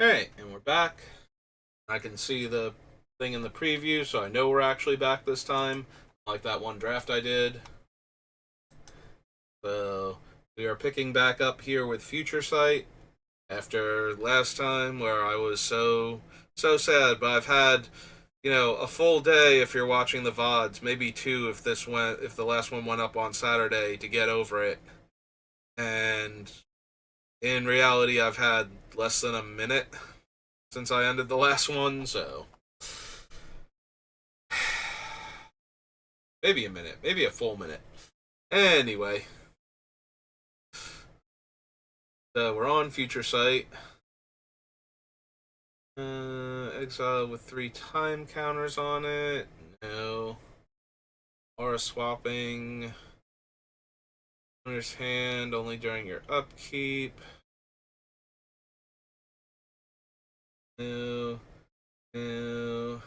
Alright, and we're back. I can see the thing in the preview, so I know we're actually back this time. Like that one draft I did. So, we are picking back up here with Future Sight after last time where I was so sad, but I've had, a full day if you're watching the VODs, maybe two if the last one went up on Saturday to get over it. And in reality I've had less than a minute since I ended the last one, so maybe a minute, maybe a full minute. Anyway, so we're on Future Sight. Exile with 3 time counters on it. No. Aura swapping. Owner's hand only during your upkeep. No. No.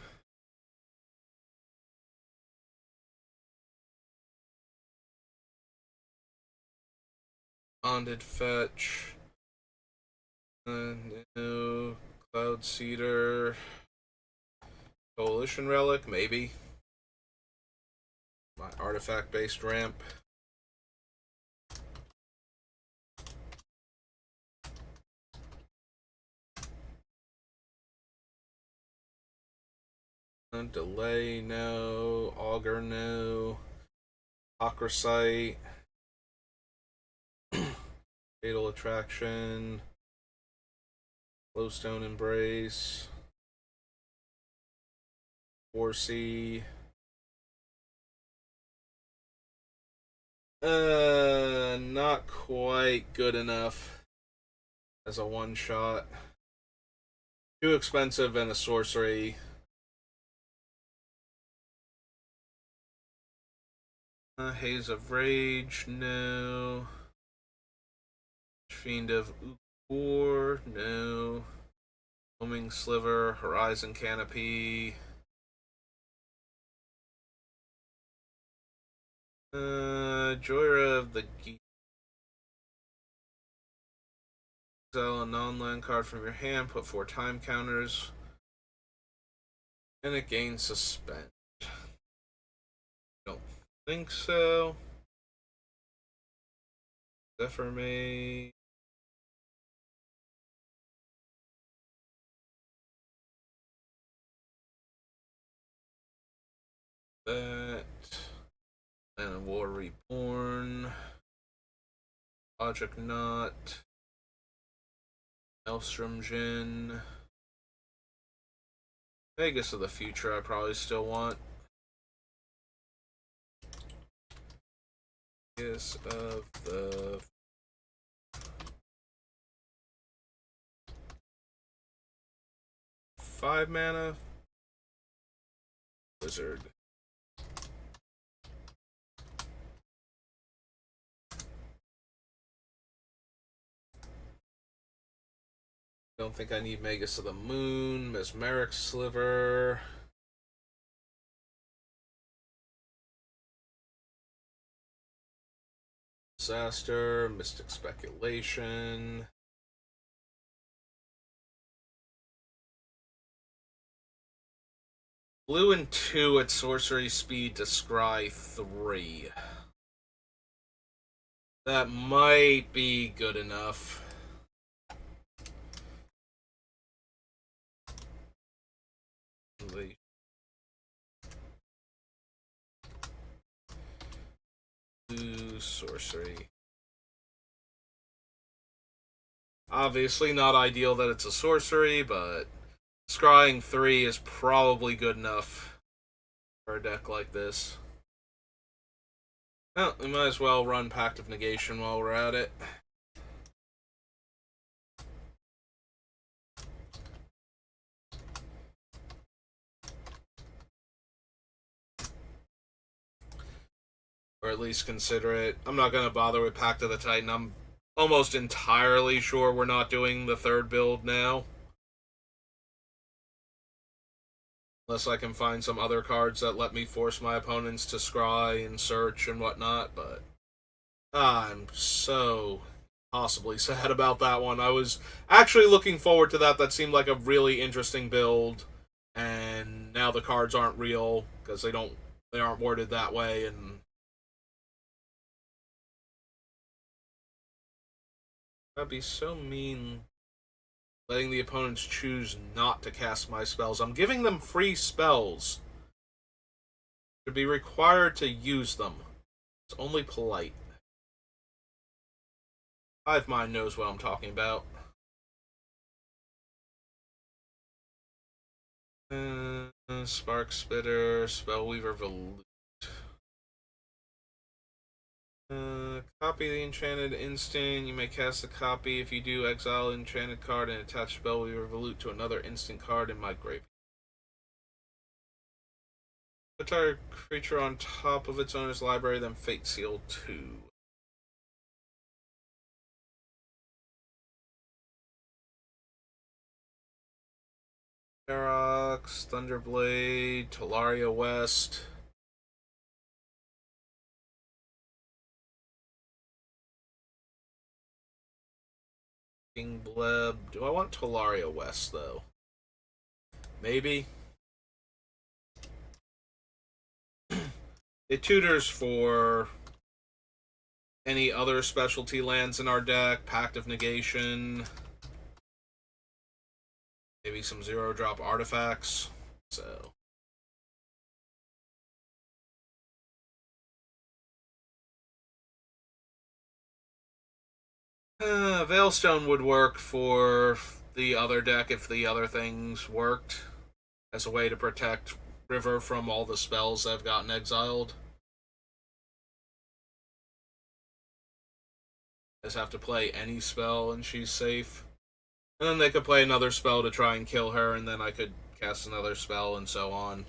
Bonded fetch. No. Cloud Cedar. Coalition Relic, maybe. My artifact based ramp. Delay, no. Augur, no. Acrosite. Fatal Attraction. Glowstone Embrace. Horsey. Not quite good enough as a one shot. Too expensive and a sorcery. Haze of Rage, no. Fiend of Ukor, no. Homing Sliver, Horizon Canopy. Joyra of the Geek. Exile a non-land card from your hand, put 4 time counters. And it gains Suspend. Don't think so. Zephyr May. That. And a War Reborn. Logic Knot. Maelstrom Jin. Vegas of the Future I probably still want. Vegas of the 5 mana. Wizard. Don't think I need Magus of the Moon. Mesmeric Sliver. Disaster. Mystic Speculation. Blue and 2 at sorcery speed to scry 3. That might be good enough. Blue sorcery. Obviously not ideal that it's a sorcery, but scrying 3 is probably good enough for a deck like this. Well, we might as well run Pact of Negation while we're at it. Or at least consider it. I'm not going to bother with Pact of the Titan. I'm almost entirely sure we're not doing the 3rd build now. Unless I can find some other cards that let me force my opponents to scry and search and whatnot, but I'm so possibly sad about that one. I was actually looking forward to that. That seemed like a really interesting build, and now the cards aren't real because they aren't worded that way, and that'd be so mean. Letting the opponents choose not to cast my spells. I'm giving them free spells. Should be required to use them. It's only polite. Hive Mind knows what I'm talking about. Spark Spitter, Spellweaver Volute. Copy the enchanted instant. You may cast a copy. If you do, exile an enchanted card and attach Spellweaver Volute to another instant card in my graveyard. Entire creature on top of its owner's library, then Fate Seal 2. Ferox, Thunderblade, Talaria West. King Bleb. Do I want Talaria West, though? Maybe. It tutors for any other specialty lands in our deck. Pact of Negation. Maybe some 0-drop artifacts. So. Veilstone would work for the other deck if the other things worked, as a way to protect River from all the spells that have gotten exiled. Just have to play any spell and she's safe. And then they could play another spell to try and kill her, and then I could cast another spell and so on.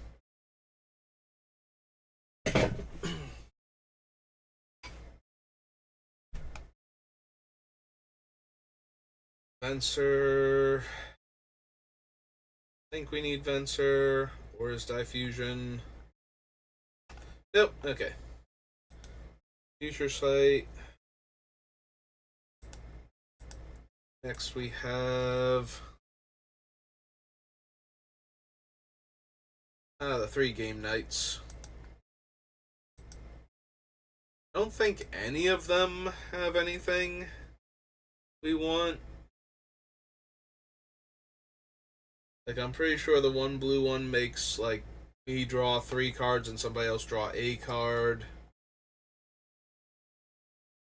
Venser. I think we need Venser. Or is Diffusion? Yep, okay. Future Sight. Next we have the 3 game nights. I don't think any of them have anything we want. Like, I'm pretty sure the one blue one makes, like, me draw 3 cards and somebody else draw a card.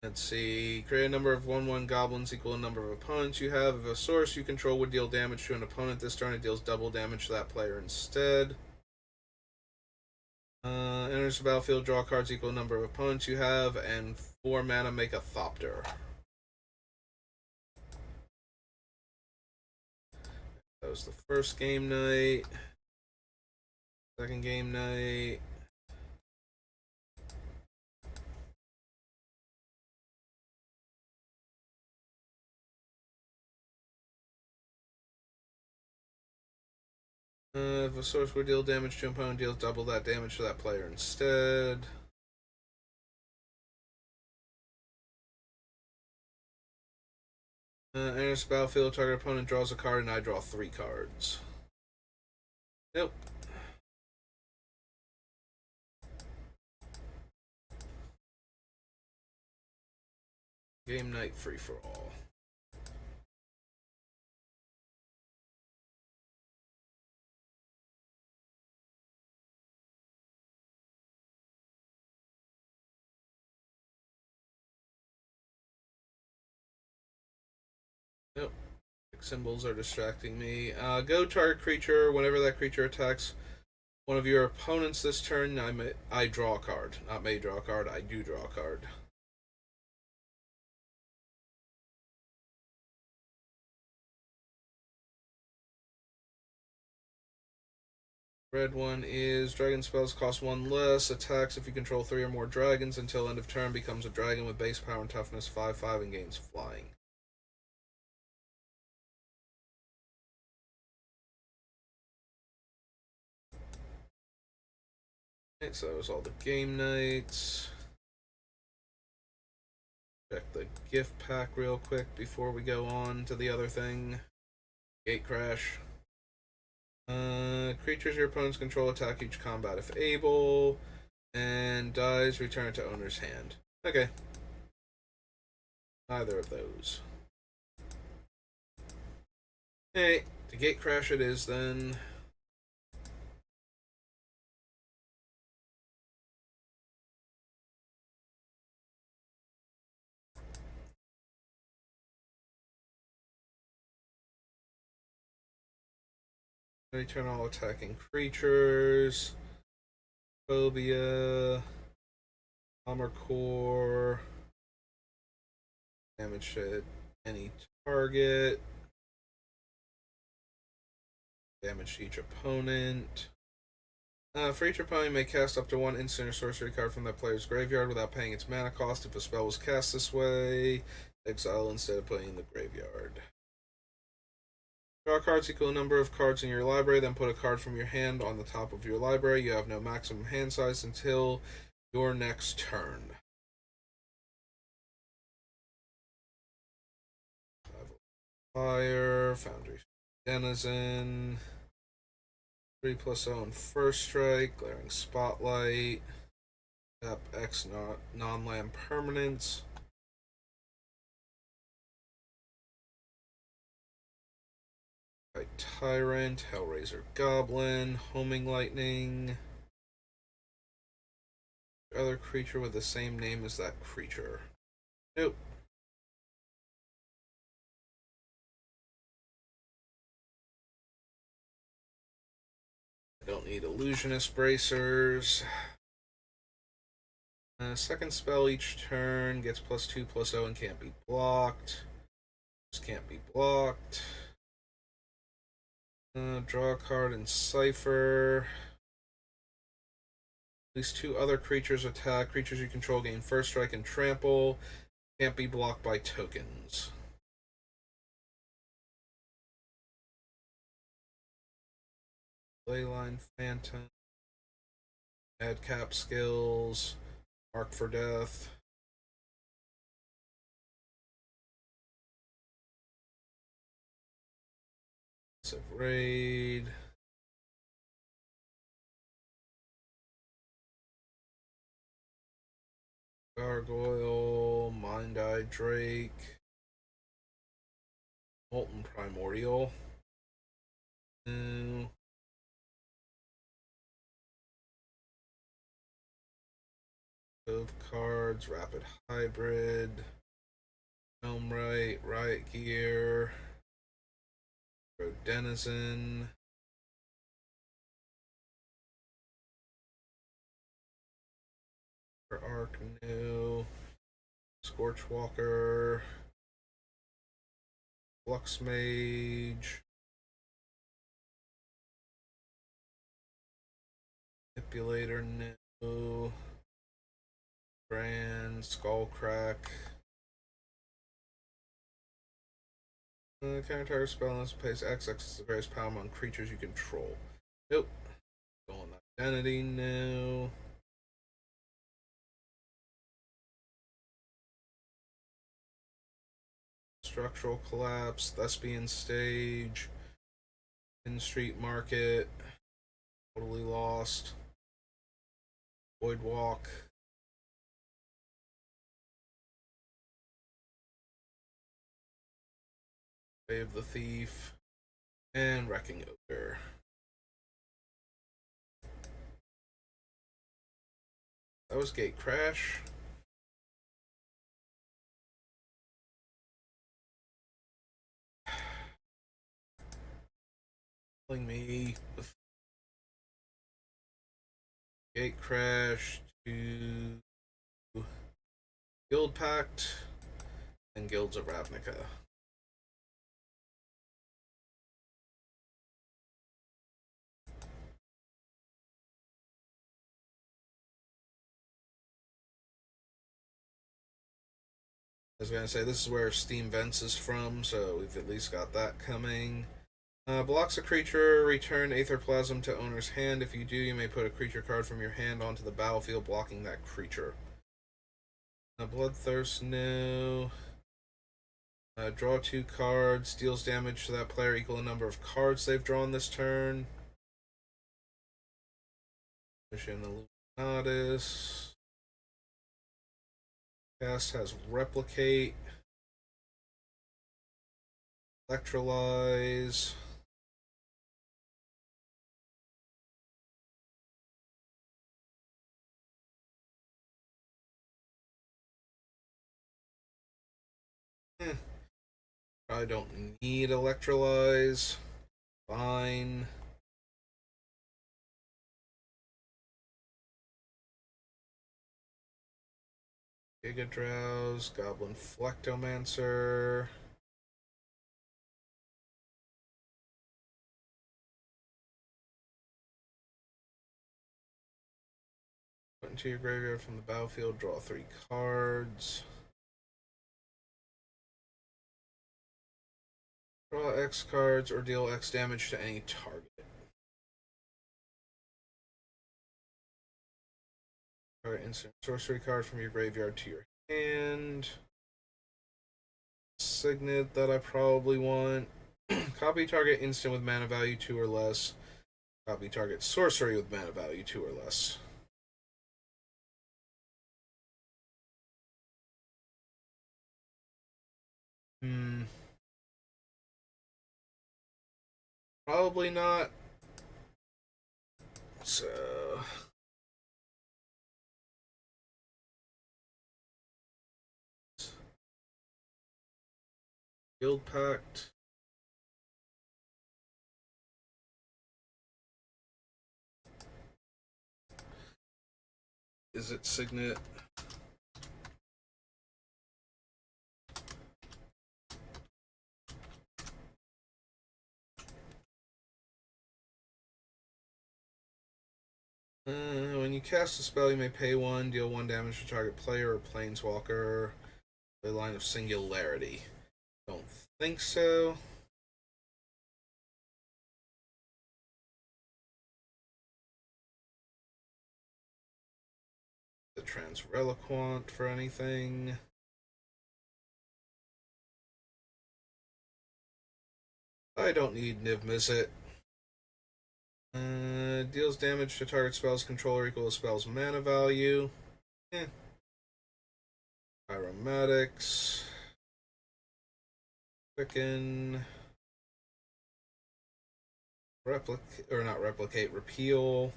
Let's see. Create a number of 1/1 goblins equal to the number of opponents you have. If a source you control would deal damage to an opponent this turn, it deals double damage to that player instead. Enters the battlefield, draw cards equal to the number of opponents you have, and 4 mana make a Thopter. That was the first game night. Second game night. If a source would deal damage to an opponent, deals double that damage to that player instead. Enters the battlefield, target opponent draws a card, and I draw 3 cards. Nope. Game night free for all. Nope. Symbols are distracting me. Go target creature. Whenever that creature attacks one of your opponents this turn, I draw a card. Not may draw a card, I do draw a card. Red one is dragon spells cost 1 less. Attacks if you control 3 or more dragons until end of turn. Becomes a dragon with base power and toughness 5/5 and gains flying. Okay, so that was all the game nights. Check the gift pack real quick before we go on to the other thing. Gate Crash. Creatures your opponents control attack each combat if able, and dies return to owner's hand. Okay. Neither of those. Hey, the Gate Crash it is then. Return all attacking creatures. Phobia. Armor Core. Damage to any target. Damage to each opponent. For each opponent, you may cast up to one instant or sorcery card from that player's graveyard without paying its mana cost. If a spell was cast this way, exile instead of putting in the graveyard. Draw cards equal to the number of cards in your library, then put a card from your hand on the top of your library. You have no maximum hand size until your next turn. Fire, Foundry Denizen, 3+0 and First Strike, Glaring Spotlight, tap X non-land permanents. Tyrant, Hellraiser Goblin, Homing Lightning. Other creature with the same name as that creature. Nope. I don't need Illusionist Bracers. Second spell each turn gets +2/+0 and can't be blocked. Just can't be blocked. Draw a card in Cipher. At least two other creatures attack. Creatures you control gain First Strike and Trample. Can't be blocked by tokens. Leyline Phantom. Madcap skills. Mark for Death. Raid. Gargoyle, Mind Eye Drake, Molten Primordial. Cove cards, Rapid Hybrid, Gnomerite, Riot Gear, Road Denizen. Arc New, Scorchwalker, Flux Mage, Manipulator New, Brand, Skullcrack. Counter spell unless it pays X. X is the various power among creatures you control. Nope. Stolen Identity New. Structural Collapse, Thespian Stage, In Street Market, Totally Lost, Void Walk, Way of the Thief, and Wrecking Ogre. That was Gate Crash. Me with Gate Crash to Guild Pact and Guilds of Ravnica. I was gonna say this is where Steam Vents is from, so we've at least got that coming. Blocks a creature, return Aetherplasm to owner's hand. If you do, you may put a creature card from your hand onto the battlefield, blocking that creature. Bloodthirst, no. Draw 2 cards, deals damage to that player equal to the number of cards they've drawn this turn. Mission Illuminatus. Cast has Replicate. Electrolyze. Probably don't need Electrolyze. Fine. Giga Drowse, Goblin Flectomancer. Put into your graveyard from the battlefield, draw 3 cards. Draw X cards or deal X damage to any target. Instant sorcery card from your graveyard to your hand. Signet that I probably want. Copy target instant with mana value 2 or less. Copy target sorcery with mana value 2 or less. Probably not. So Guild Pact. Is it Signet? When you cast a spell, you may pay 1, deal 1 damage to target player or planeswalker. The line of Singularity. Don't think so. The Transreliquant for anything. I don't need Niv Mizzet. Deals damage to target spell's controller equal to spell's mana value. Aromatics. Quicken. Replicate, or not replicate, repeal.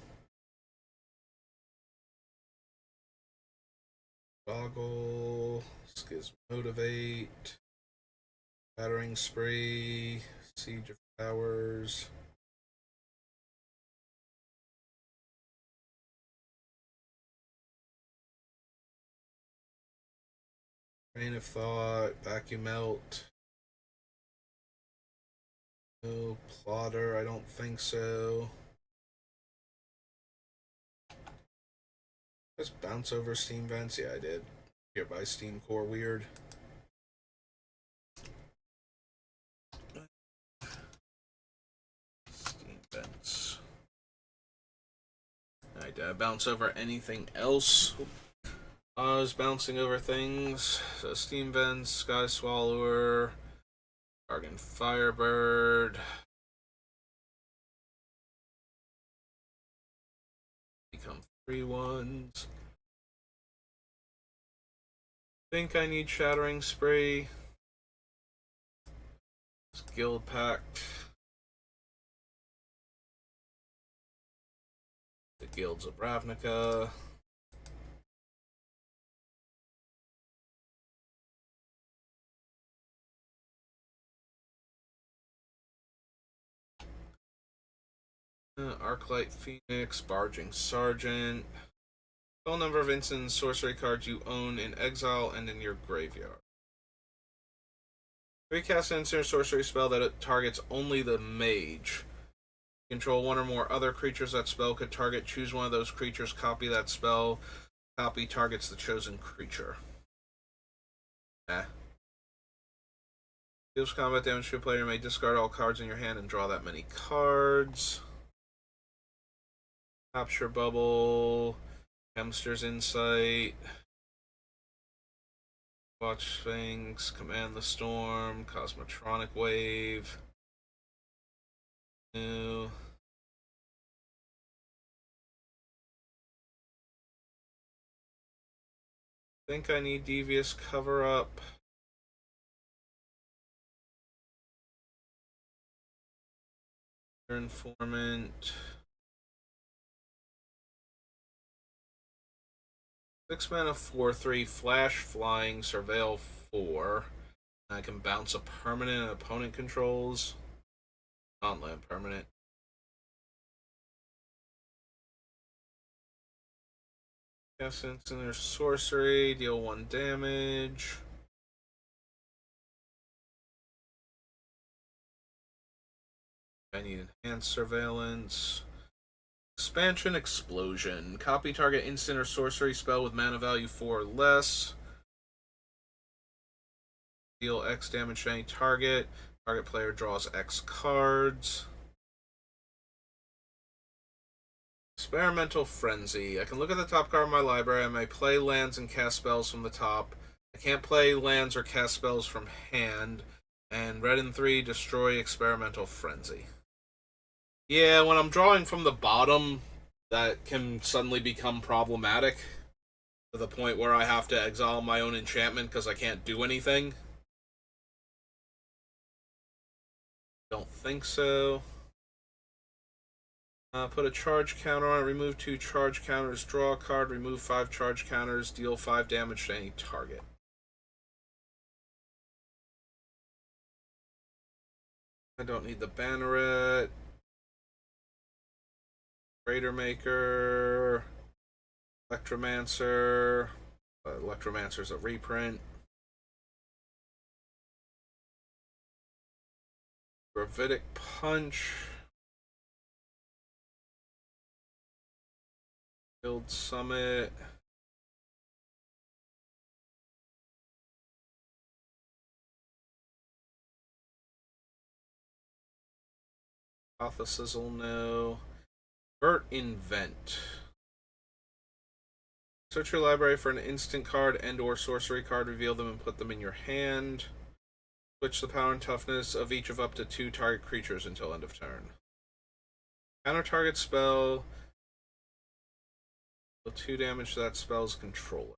Goggle. Schismotivate. Battering Spree. Siege of Towers. Train of Thought, Vacuum Melt. No Plotter, I don't think so. Just bounce over Steam Vents? Yeah, I did. Here by Steam Core, weird. Steam Vents. Alright, did I bounce over anything else? I was bouncing over things. So Steam Vents, Sky Swallower, Bargain Firebird. Become 3/1s. Think I need Shattering Spree. Guild Pact. The Guilds of Ravnica. Arclight Phoenix, Barging Sergeant. Total number of instant and sorcery cards you own in exile and in your graveyard. Recast an instant or sorcery spell that it targets only the mage. Control one or more other creatures that spell could target. Choose one of those creatures, copy that spell. Copy targets the chosen creature. Deals combat damage to a player. You may discard all cards in your hand and draw that many cards. Capture Bubble. Hamster's Insight. Watch Sphinx, Command the Storm, Cosmotronic Wave. New. Think I need Devious Cover Up. Informant. 6 mana 4/3 Flash Flying Surveil 4. I can bounce a permanent opponent controls. Non-land permanent. Essence and their sorcery, deal 1 damage. I need enhanced surveillance. Expansion Explosion. Copy target instant or sorcery spell with mana value 4 or less. Deal X damage to any target. Target player draws X cards. Experimental Frenzy. I can look at the top card of my library. I may play lands and cast spells from the top. I can't play lands or cast spells from hand. And red and 3, destroy Experimental Frenzy. Yeah, when I'm drawing from the bottom, that can suddenly become problematic to the point where I have to exile my own enchantment because I can't do anything. Don't think so. Put a charge counter on it, remove 2 charge counters, draw a card, remove 5 charge counters, deal 5 damage to any target. I don't need the Banneret. Raider Maker. Electromancer. Electromancer's a reprint. Gravitic Punch. Build Summit. Alpha Sizzle, no. Vert Invent. Search your library for an instant card and or sorcery card, reveal them and put them in your hand. Switch the power and toughness of each of up to 2 target creatures until end of turn. Counter target spell. Deal 2 damage to that spell's controller.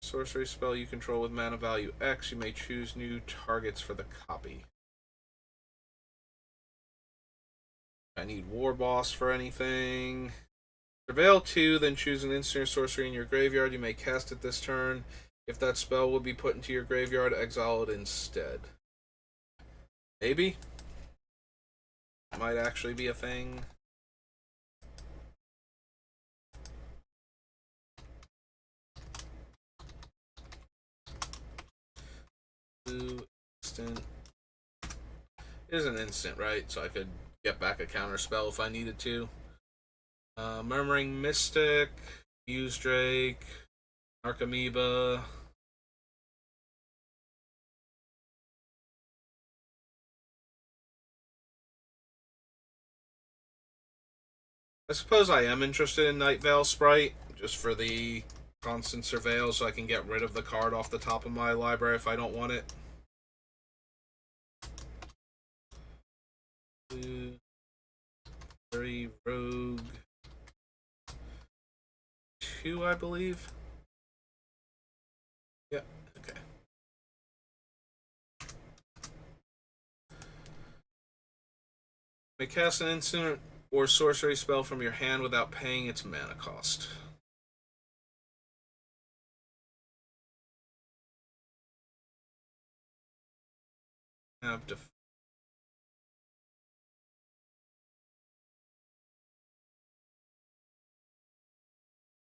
Sorcery spell you control with mana value X. You may choose new targets for the copy. I need War Boss for anything. Surveil 2, then choose an instant or sorcery in your graveyard. You may cast it this turn. If that spell will be put into your graveyard, exile it instead. Maybe. Might actually be a thing. Instant. It is an instant, right? So I could get back a counter spell if I needed to. Murmuring Mystic, Fuse Drake, Archamoeba. I suppose I am interested in Night Veil Sprite, just for the constant surveil, so I can get rid of the card off the top of my library if I don't want it. 2, 3, Rogue. 2, I believe. Yeah, okay. May cast an instant or sorcery spell from your hand without paying its mana cost. Have to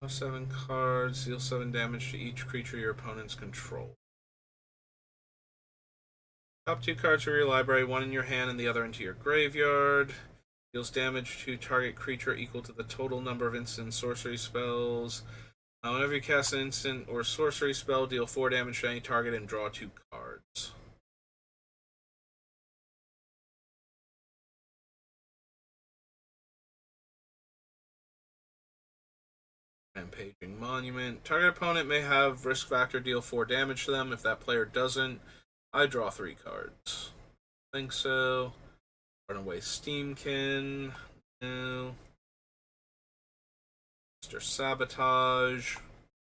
7 cards, deal 7 damage to each creature your opponents control. Top 2 cards from your library, one in your hand and the other into your graveyard. Deals damage to target creature equal to the total number of instant sorcery spells. Whenever you cast an instant or sorcery spell, deal 4 damage to any target and draw 2 cards. Rampaging Monument. Target opponent may have risk factor deal 4 damage to them. If that player doesn't, I draw 3 cards. I think so. Runaway Steamkin. No. Mr. Sabotage.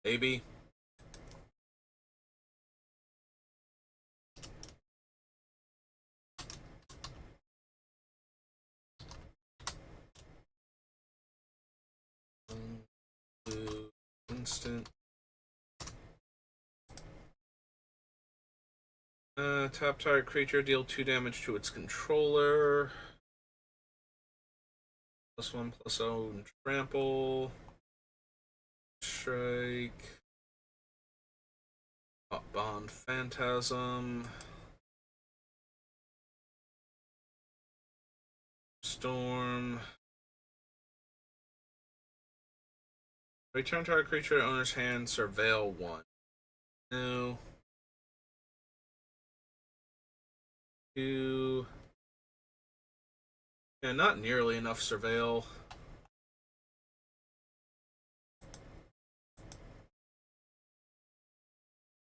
Maybe. Blue instant. Tap target creature, deal 2 damage to its controller. +1/+0 trample. Strike. Bond Phantasm. Storm. Return target creature to owner's hand, surveil 1. No. 2. Yeah, not nearly enough surveil.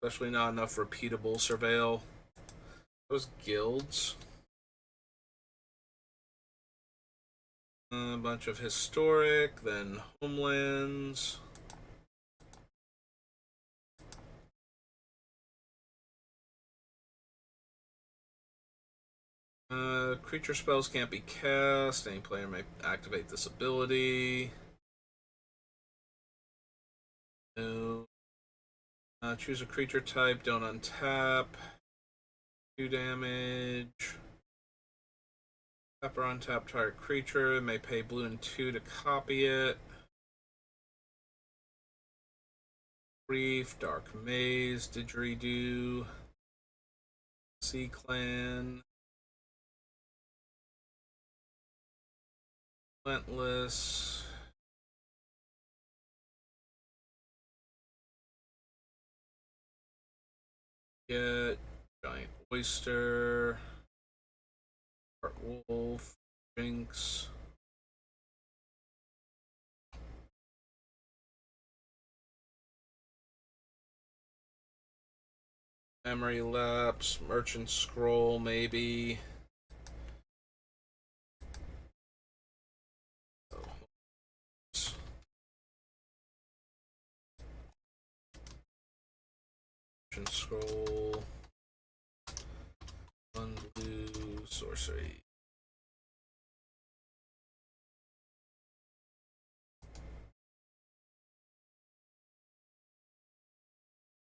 Especially not enough repeatable surveil. Those guilds. A bunch of historic, then homelands. Creature spells can't be cast. Any player may activate this ability. No. Choose a creature type. Don't untap. 2 damage. Tap or untap target creature. May pay blue and 2 to copy it. Reef, Dark Maze, Didgeridoo, Sea Clan, Relentless, Get, Giant Oyster, Heart Wolf, Jinx. Memory Lapse, Merchant Scroll, maybe. Merchant Scroll. 1 blue, sorcery.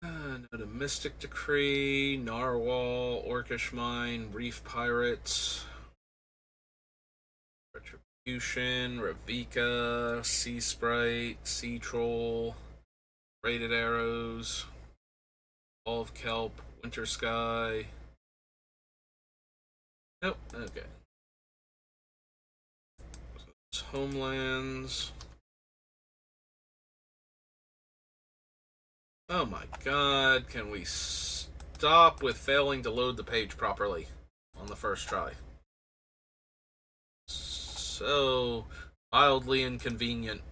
No to Mystic Decree, Narwhal, Orcish Mine, Reef Pirates, Retribution, Ravika, Sea Sprite, Sea Troll, Rated Arrows, Ball of Kelp, Winter Sky. Nope, okay. Homelands. Oh my god, can we stop with failing to load the page properly on the first try? So wildly inconvenient.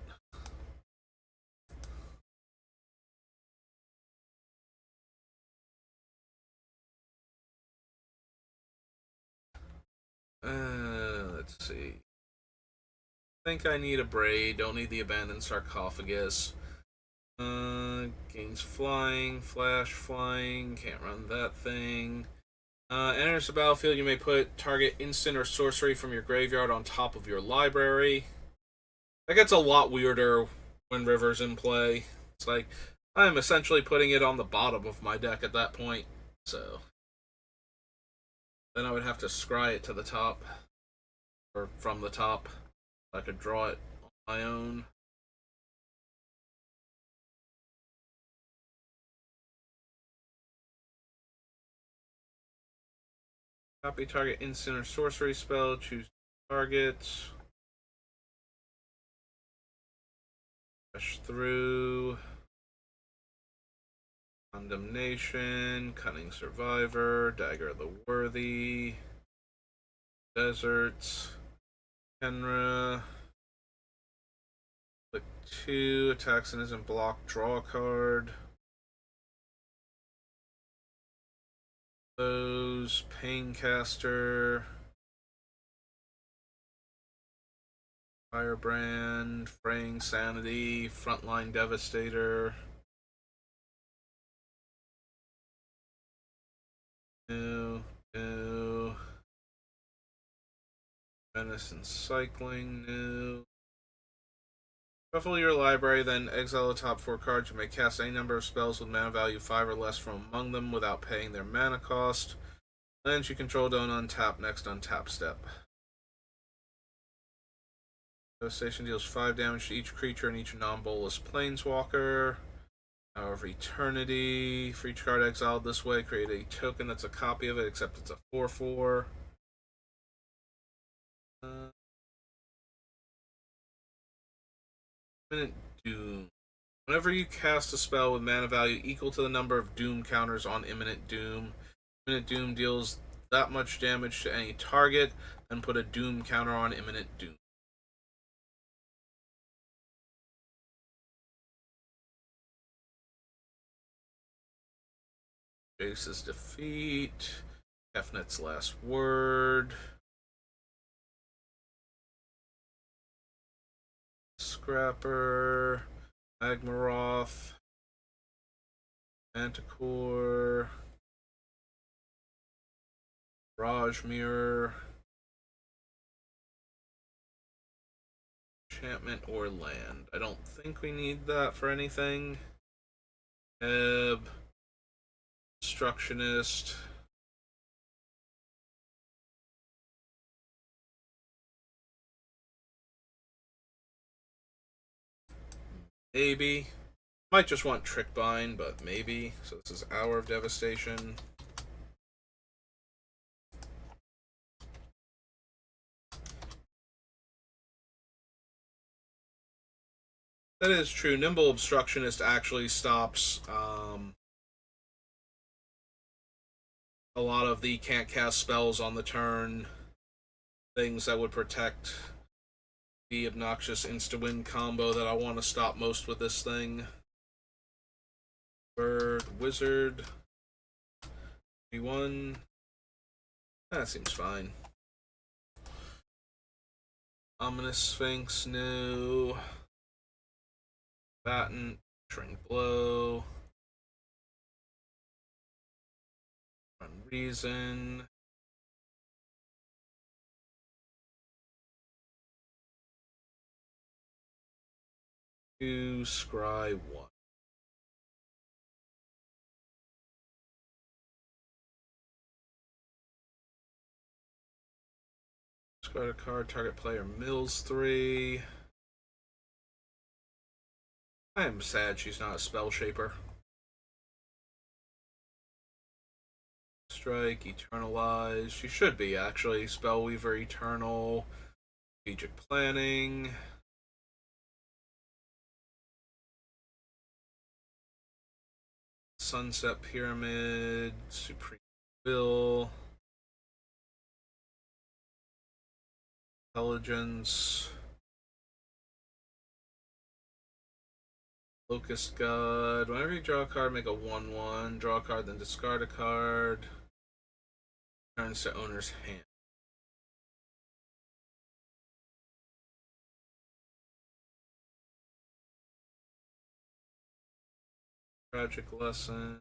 Let's see. I think I need a braid. Don't need the abandoned sarcophagus. Gains flying, flash flying. Can't run that thing. Enters the battlefield. You may put target instant or sorcery from your graveyard on top of your library. That gets a lot weirder when River's in play. It's like I'm essentially putting it on the bottom of my deck at that point. So then I would have to scry it to the top, or from the top. I could draw it on my own. Copy target instant or sorcery spell. Choose target. Rush through. Condemnation. Cunning Survivor. Dagger of the Worthy. Deserts. Kenra. Click 2, attacks and isn't blocked, draw a card. Those, Paincaster, Firebrand, Fraying Sanity, Frontline Devastator. No. Venison Cycling, no. Shuffle your library, then exile the top 4 cards. You may cast any number of spells with mana value 5 or less from among them without paying their mana cost. Lands you control don't untap next untap step. Devastation deals 5 damage to each creature and each non-bolus planeswalker. Hour of Eternity. For each card exiled this way, create a token that's a copy of it, except it's a 4/4. Imminent Doom. Whenever you cast a spell with mana value equal to the number of Doom counters on Imminent Doom, Imminent Doom deals that much damage to any target, and put a Doom counter on Imminent Doom. Jace's Defeat. Kefnet's Last Word. Scrapper. Magmaroth. Manticore. Mirage Mirror. Enchantment or land. I don't think we need that for anything. Ebb. Obstructionist. Maybe. Might just want Trickbind, but maybe. So this is Hour of Devastation. That is true. Nimble Obstructionist actually stops a lot of the can't cast spells on the turn. Things that would protect the obnoxious insta-win combo that I want to stop most with this thing. Bird, Wizard. V1. That seems fine. Ominous Sphinx, no. Batten, Shrink Blow. Reason. Two, Scry 1. Discard a card, target player mills 3. I am sad she's not a Spell Shaper. Strike, Eternalize. She should be, actually. Spellweaver, Eternal. Strategic Planning. Sunset Pyramid. Supreme Will. Intelligence. Locust God. Whenever you draw a card, make a 1/1. Draw a card, then discard a card. Turns to owner's hand. Tragic Lesson.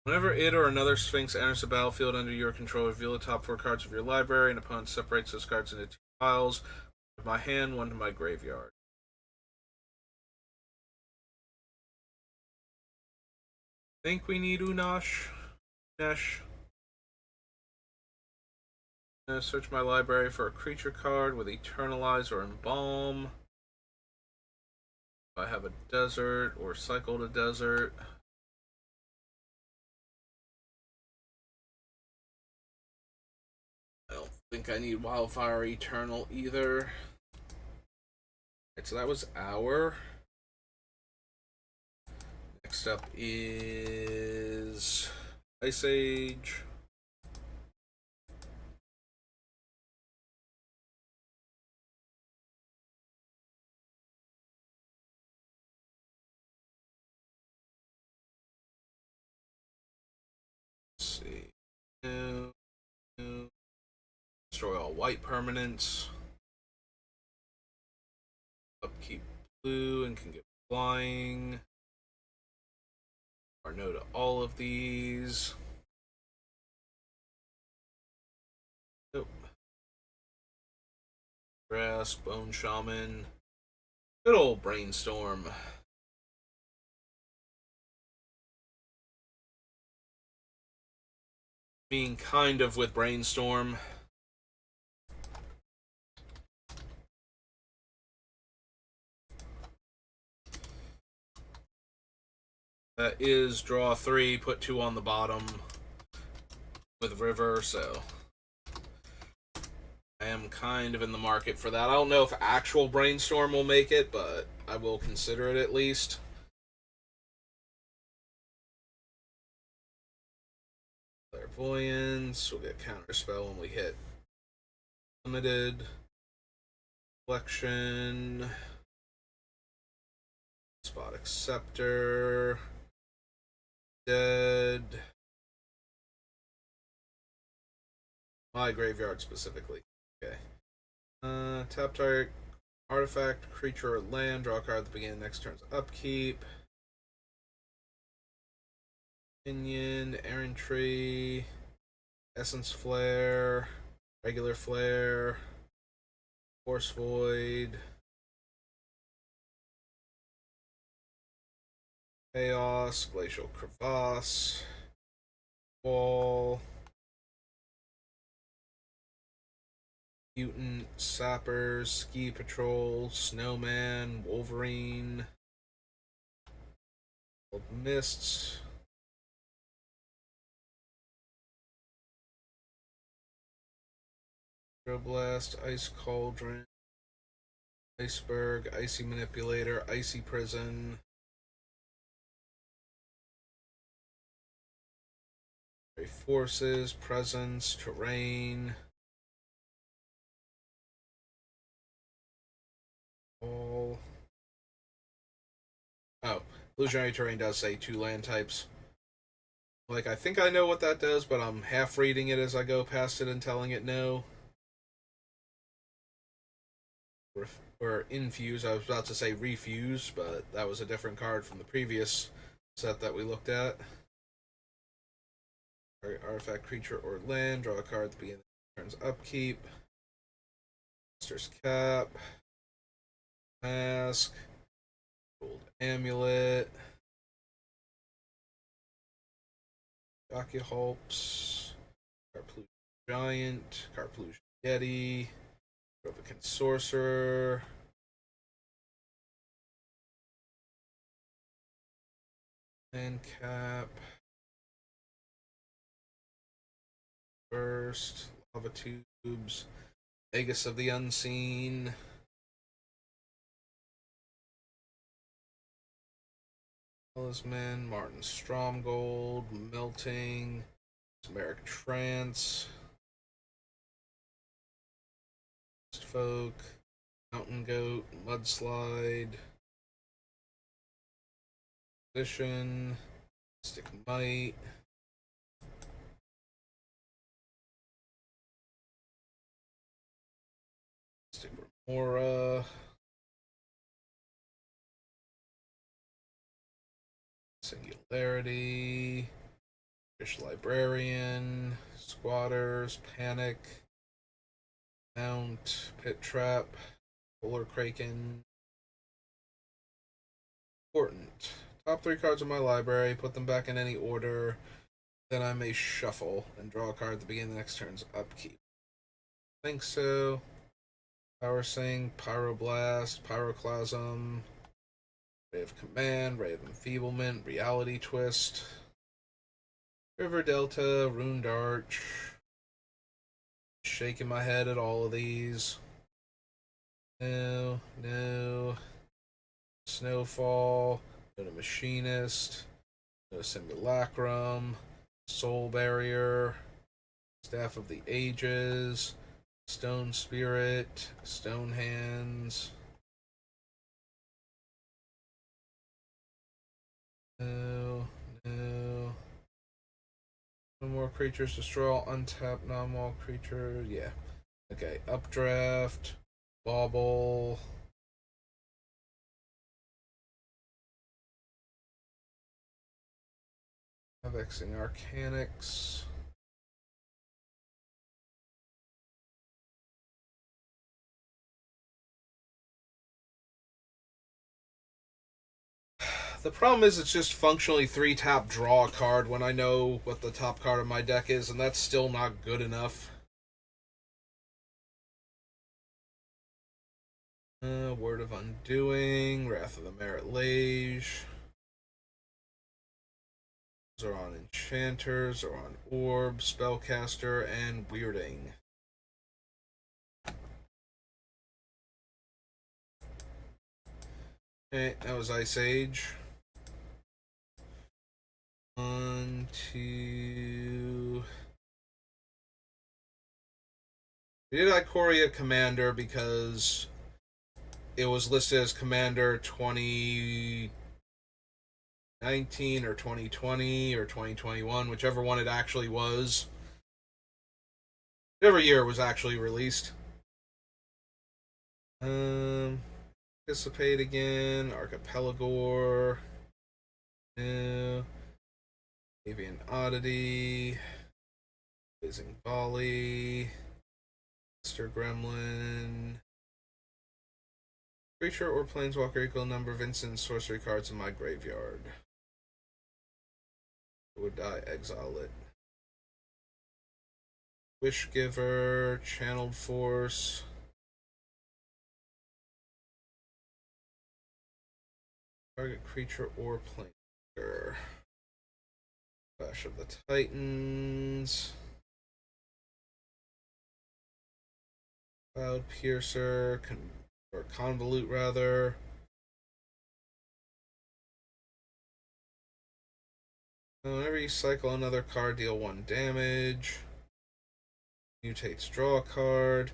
Whenever it or another Sphinx enters the battlefield under your control, reveal the top 4 cards of your library, and opponent separates those cards into 2 piles. One to my hand, one to my graveyard. Think we need Unash. Nesh. I'm gonna search my library for a creature card with Eternalize or Embalm. If I have a desert or cycle to desert. I don't think I need Wildfire Eternal either. Alright, so that was Hour. Next up is Ice Age. No, no. Destroy all white permanents. Upkeep blue and can get flying. Or no to all of these. Nope. Grass, Bone Shaman. Good old Brainstorm. Being kind of with Brainstorm. That is draw 3, put 2 on the bottom with River, so I am kind of in the market for that. I don't know if actual Brainstorm will make it, but I will consider it at least. Clairvoyance, we'll get Counterspell when we hit Limited. Collection. Despotic Scepter. Dead. My graveyard specifically. Okay. Tap target artifact, creature, or land. Draw a card at the beginning of next turn's upkeep. Minion, Errantry, Essence Flare, Regular Flare, Force Void, Chaos, Glacial Crevasse, Wall, Mutant, Sappers, Ski Patrol, Snowman, Wolverine, Mists, Blast, Ice Cauldron, Iceberg, Icy Manipulator, Icy Prison, Forces, Presence, Terrain, all. Oh, Illusionary Terrain does say 2 land types. Like, I think I know what that does, but I'm half reading it as I go past it and telling it no. Or infuse. I was about to say refuse, but that was a different card from the previous set that we looked at. Artifact, creature, or land. Draw a card at the beginning of turn's upkeep. Monster's Cap. Mask. Gold Amulet. Jockeyhulps. Carplusion Giant. Carplusion Yeti. Provocan Sorcerer. Land Cap. Burst. Lava Tubes. Vegas of the Unseen. Talisman. Martin Stromgold. Melting. Mesmeric Trance. Folk. Mountain Goat. Mudslide. Position. Mystic Might. Mystic Remora. Singularity. Fish Librarian. Squatters. Panic. Mount. Pit Trap. Polar Kraken. Important. Top 3 cards of my library. Put them back in any order. Then I may shuffle and draw a card at the beginning of the next turn's upkeep. I think so. Power Sink, Pyroblast, Pyroclasm, Ray of Command, Ray of Enfeeblement, Reality Twist, River Delta, Rune Arch. Shaking my head at all of these. No, no. Snowfall, no to Machinist, no Simulacrum, Soul Barrier, Staff of the Ages, Stone Spirit, Stone Hands. No, no. No more creatures, destroy all untapped non-wall creature. Yeah. Okay, updraft, bauble. Vexing Arcanix. The problem is it's just functionally 3-tap draw a card when I know what the top card of my deck is, and that's still not good enough. Word of Undoing, Wrath of the Merit Lage, Zoran Enchanter, Zoran Orb, Spellcaster, and Weirding. Okay, that was Ice Age. On to... We did Ikoria Commander because it was listed as Commander 2019 or 2020 or 2021, whichever one it actually was. Whichever year it was actually released. Dissipate again, Archipelagor, new, Avian Oddity, Blazing Volley, Mr. Gremlin. Creature or planeswalker equal number of instant sorcery cards in my graveyard. Would I exile it? Wishgiver, Channeled Force. Target creature or planeswalker. Clash of the Titans. Cloud Piercer, or Convolute rather. Whenever you cycle another card, deal 1 damage. Mutates, draw a card.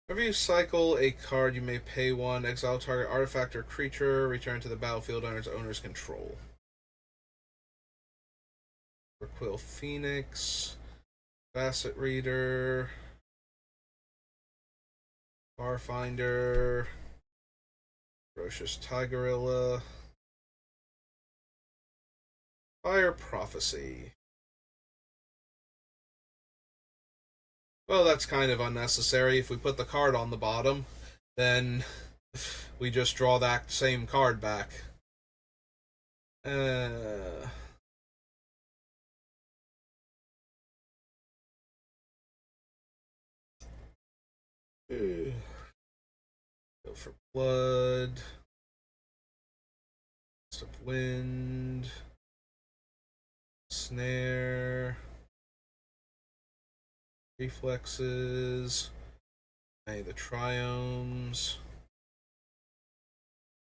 Whenever you cycle a card, you may pay 1, exile target artifact or creature, return to the battlefield under its owner's control. Quill Phoenix, Facet Reader, Farfinder, Ferocious Tigerilla, Fire Prophecy. Well, that's kind of unnecessary. If we put the card on the bottom, then we just draw that same card back. Go for Blood. Gust of Wind. Snare. Reflexes. The Triomes.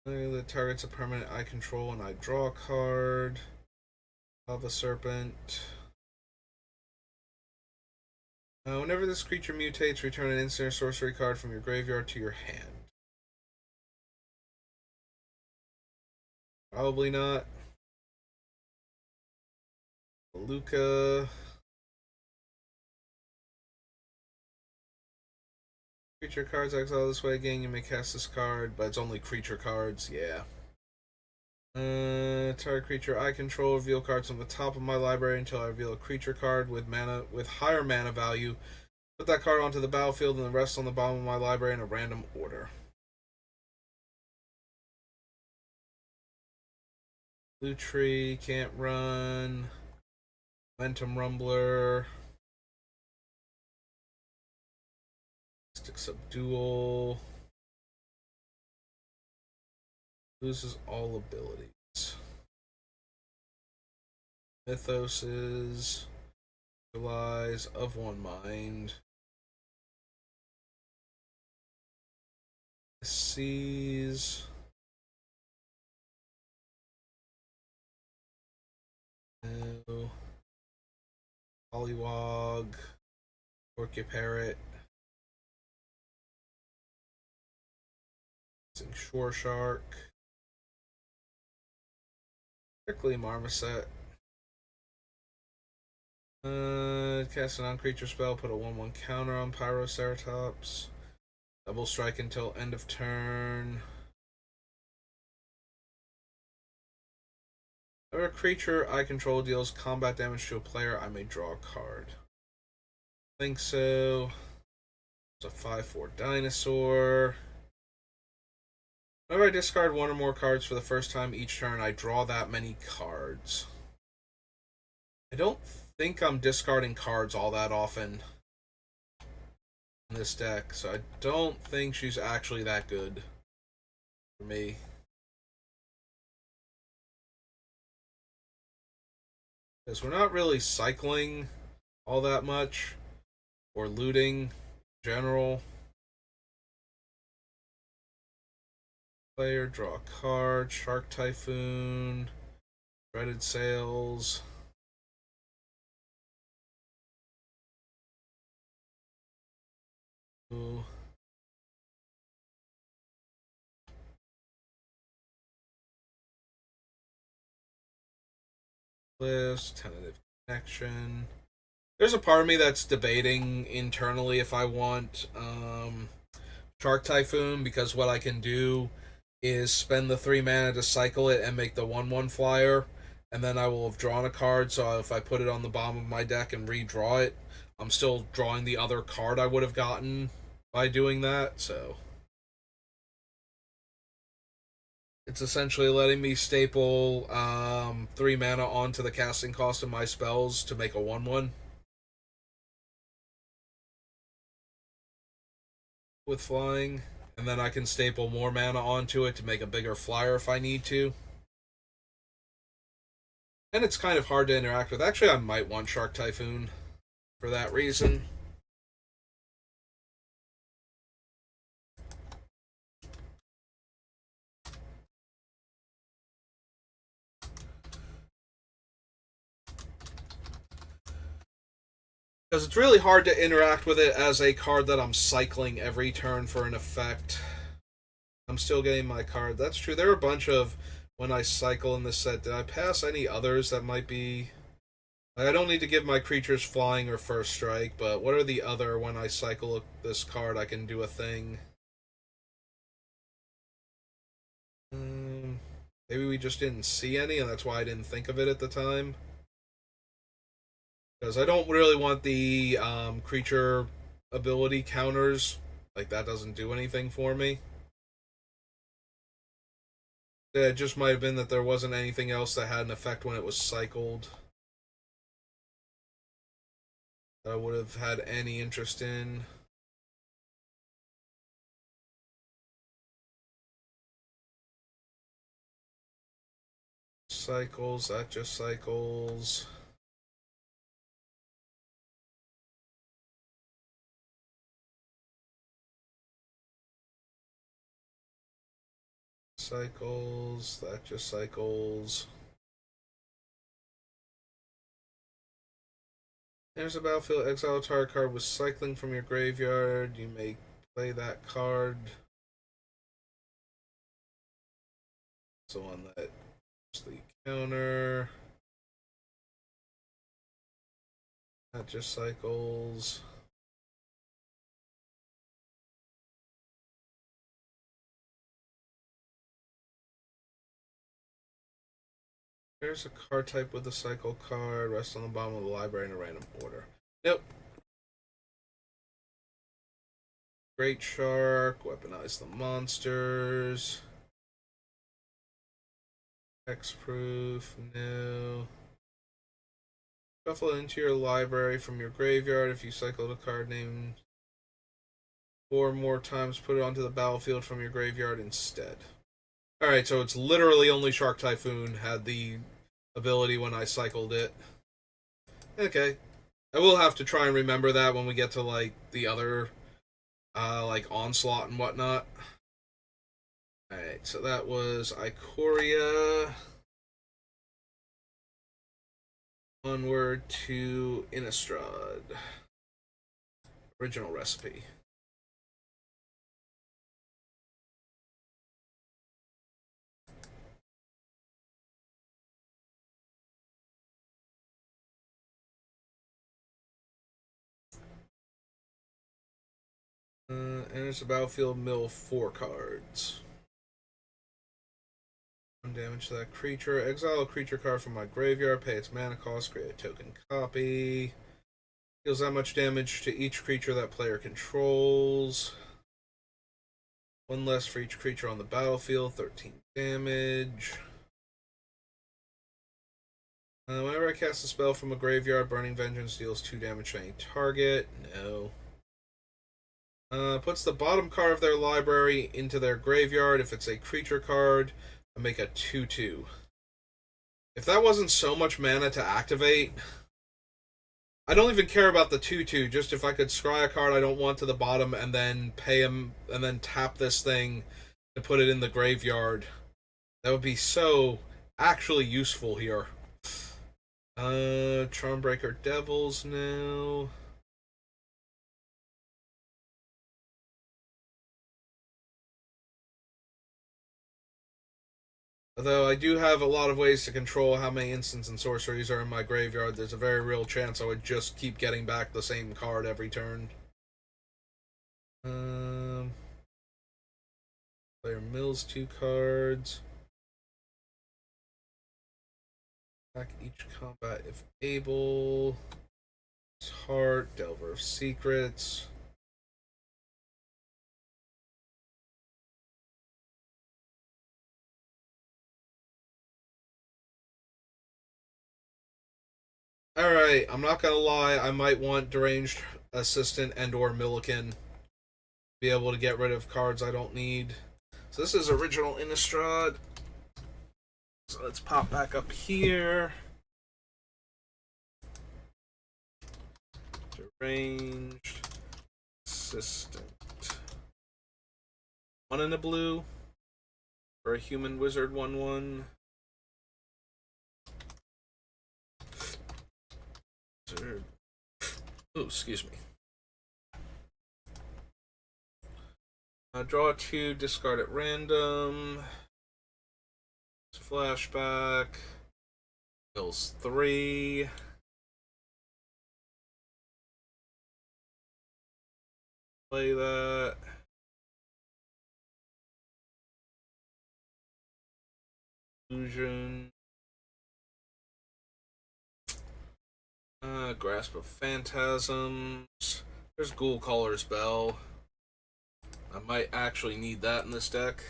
The target's a permanent I control and I draw a card. Lava Serpent. Whenever this creature mutates, return an instant or sorcery card from your graveyard to your hand. Probably not. Luca. Creature cards exile this way again. You may cast this card, but it's only creature cards. Yeah. Target creature I control. Reveal cards from the top of my library until I reveal a creature card with higher mana value. Put that card onto the battlefield and the rest on the bottom of my library in a random order. Lutri can't run. Momentum Rumbler. Mystic Subdual. Loses all abilities. Mythoses. Utilize of one mind. Seas. No. Pollywog. Orcuparrot. Shore Shark. Quickly Marmoset. Cast a non-creature spell, put a 1/1 counter on Pyroceratops. Double strike until end of turn. Whenever a creature I control deals combat damage to a player, I may draw a card. I think so. It's a 5/4 dinosaur. Whenever I discard one or more cards for the first time each turn, I draw that many cards. I don't think I'm discarding cards all that often in this deck, so I don't think she's actually that good for me. Because we're not really cycling all that much, or looting in general. Player, draw a card, Shark Typhoon, Dreaded Sails. Ooh. List, tentative connection. There's a part of me that's debating internally if I want Shark Typhoon, because what I can do is spend the 3 mana to cycle it and make the 1/1 flyer, and then I will have drawn a card, so if I put it on the bottom of my deck and redraw it, I'm still drawing the other card I would have gotten by doing that, so it's essentially letting me staple 3 mana onto the casting cost of my spells to make a 1/1 with flying, and then I can staple more mana onto it to make a bigger flyer if I need to. And it's kind of hard to interact with. Actually, I might want Shark Typhoon for that reason. Because it's really hard to interact with it as a card that I'm cycling every turn for an effect. I'm still getting my card. That's true. There are a bunch of when I cycle in this set. Did I pass any others that might be? Like, I don't need to give my creatures flying or first strike, but what are the other when I cycle this card I can do a thing? Maybe we just didn't see any, and that's why I didn't think of it at the time. Because I don't really want the creature ability counters. Like, that doesn't do anything for me. It just might have been that there wasn't anything else that had an effect when it was cycled that I would have had any interest in. Cycles, that just cycles. Cycles, that just cycles. There's a battlefield exile target card with cycling from your graveyard. You may play that card. So on that the counter. That just cycles. There's a card type with a cycle card. Rests on the bottom of the library in a random order. Nope. Great Shark. Weaponize the monsters. Hexproof. No. Shuffle it into your library from your graveyard. If you cycled a card named 4 more times, put it onto the battlefield from your graveyard instead. Alright, so it's literally only Shark Typhoon had the ability when I cycled it. Okay. I will have to try and remember that when we get to, like, the other, like, Onslaught and whatnot. Alright, so that was Ikoria. Onward to Innistrad. Original recipe. And it's a battlefield mill 4 cards. 1 damage to that creature. Exile a creature card from my graveyard. Pay its mana cost. Create a token copy. Deals that much damage to each creature that player controls. 1 less for each creature on the battlefield. 13 damage. Whenever I cast a spell from a graveyard, Burning Vengeance deals 2 damage to any target. No. Puts the bottom card of their library into their graveyard. If it's a creature card, I make a 2/2. If that wasn't so much mana to activate, I don't even care about the 2/2. Just if I could scry a card I don't want to the bottom and then pay him and then tap this thing and put it in the graveyard, that would be so actually useful here. Charmbreaker Devils now. Although I do have a lot of ways to control how many instants and sorceries are in my graveyard, there's a very real chance I would just keep getting back the same card every turn. Player mills 2 cards. Attack each combat if able. Heart, Delver of Secrets. Alright, I'm not gonna lie, I might want Deranged Assistant and or Milliken to be able to get rid of cards I don't need. So this is original Innistrad. So let's pop back up here. Deranged Assistant. 1 in a blue for a human wizard 1/1. Oh, excuse me. Draw 2, discard at random. Flashback. Kills 3. Play that. Illusion. Grasp of Phantasms. There's Ghoulcaller's Bell. I might actually need that in this deck.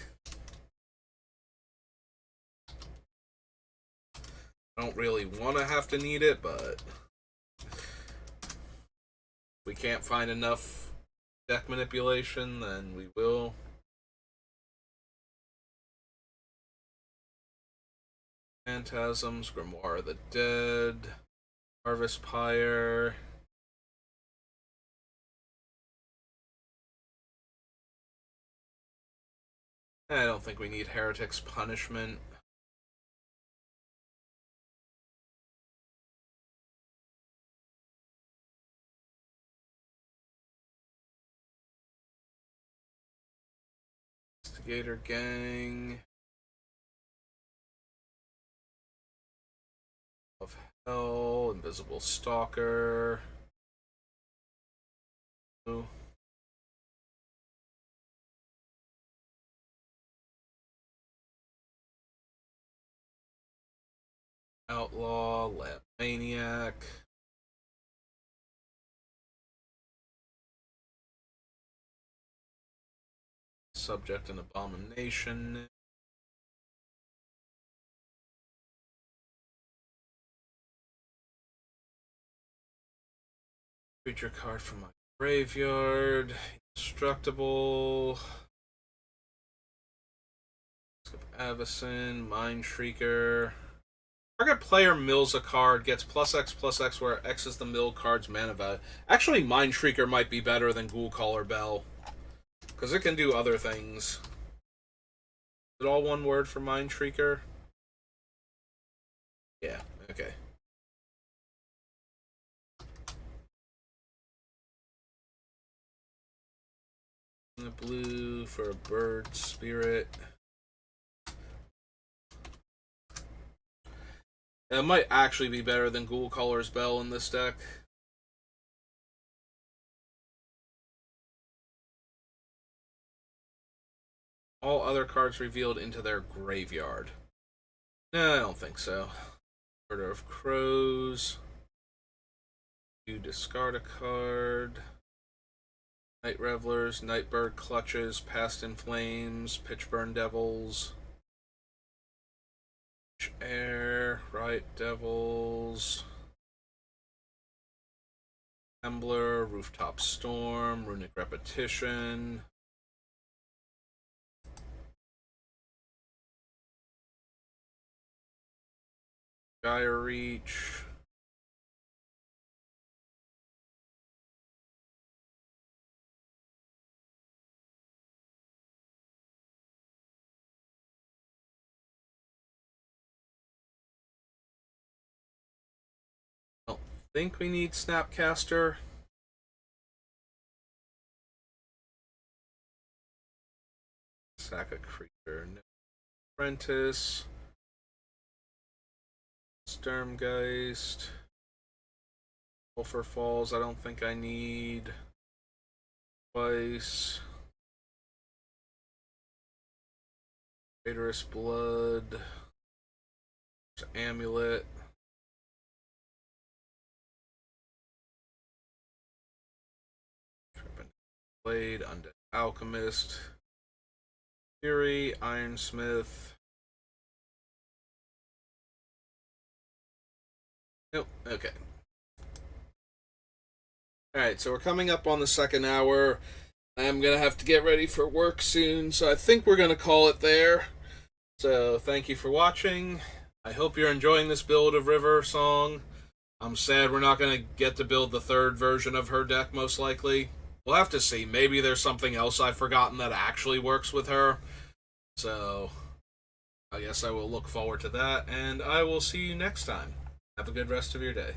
I don't really want to have to need it, but if we can't find enough deck manipulation, then we will. Phantasms, Grimoire of the Dead, Harvest Pyre. I don't think we need Heretic's Punishment. Instigator Gang. Of Hell, Invisible Stalker. Ooh. Outlaw, Lab Maniac. Subject and Abomination. Creature card from my graveyard. Indestructible. Avacyn, Mind Shrieker. Target player mills a card, gets +X/+X, where X is the mill card's mana value. Actually, Mind Shrieker might be better than Ghoulcaller Bell, because it can do other things. Is it all one word for Mind Shrieker? Yeah, okay. The blue for a bird spirit. It might actually be better than Ghoulcaller's Bell in this deck. all other cards revealed into their graveyard. No, I don't think so. Order of Crows. You discard a card. Night Revelers, Nightbird Clutches, Past in Flames, Pitchburn Devils, Air, Riot Devils, Embler, Rooftop Storm, Runic Repetition, Gyre Reach, think we need Snapcaster. Sack a creature. No. Apprentice. Sturmgeist. Sulfur Falls, I don't think I need. Twice. Traitorous Blood. Amulet. Blade, Undead Alchemist, Fury, Ironsmith. Nope, okay. Alright, so we're coming up on the second hour. I'm gonna have to get ready for work soon, so I think we're gonna call it there. So, thank you for watching. I hope you're enjoying this build of River Song. I'm sad we're not gonna get to build the third version of her deck, most likely. We'll have to see. Maybe there's something else I've forgotten that actually works with her. So, I guess I will look forward to that, and I will see you next time. Have a good rest of your day.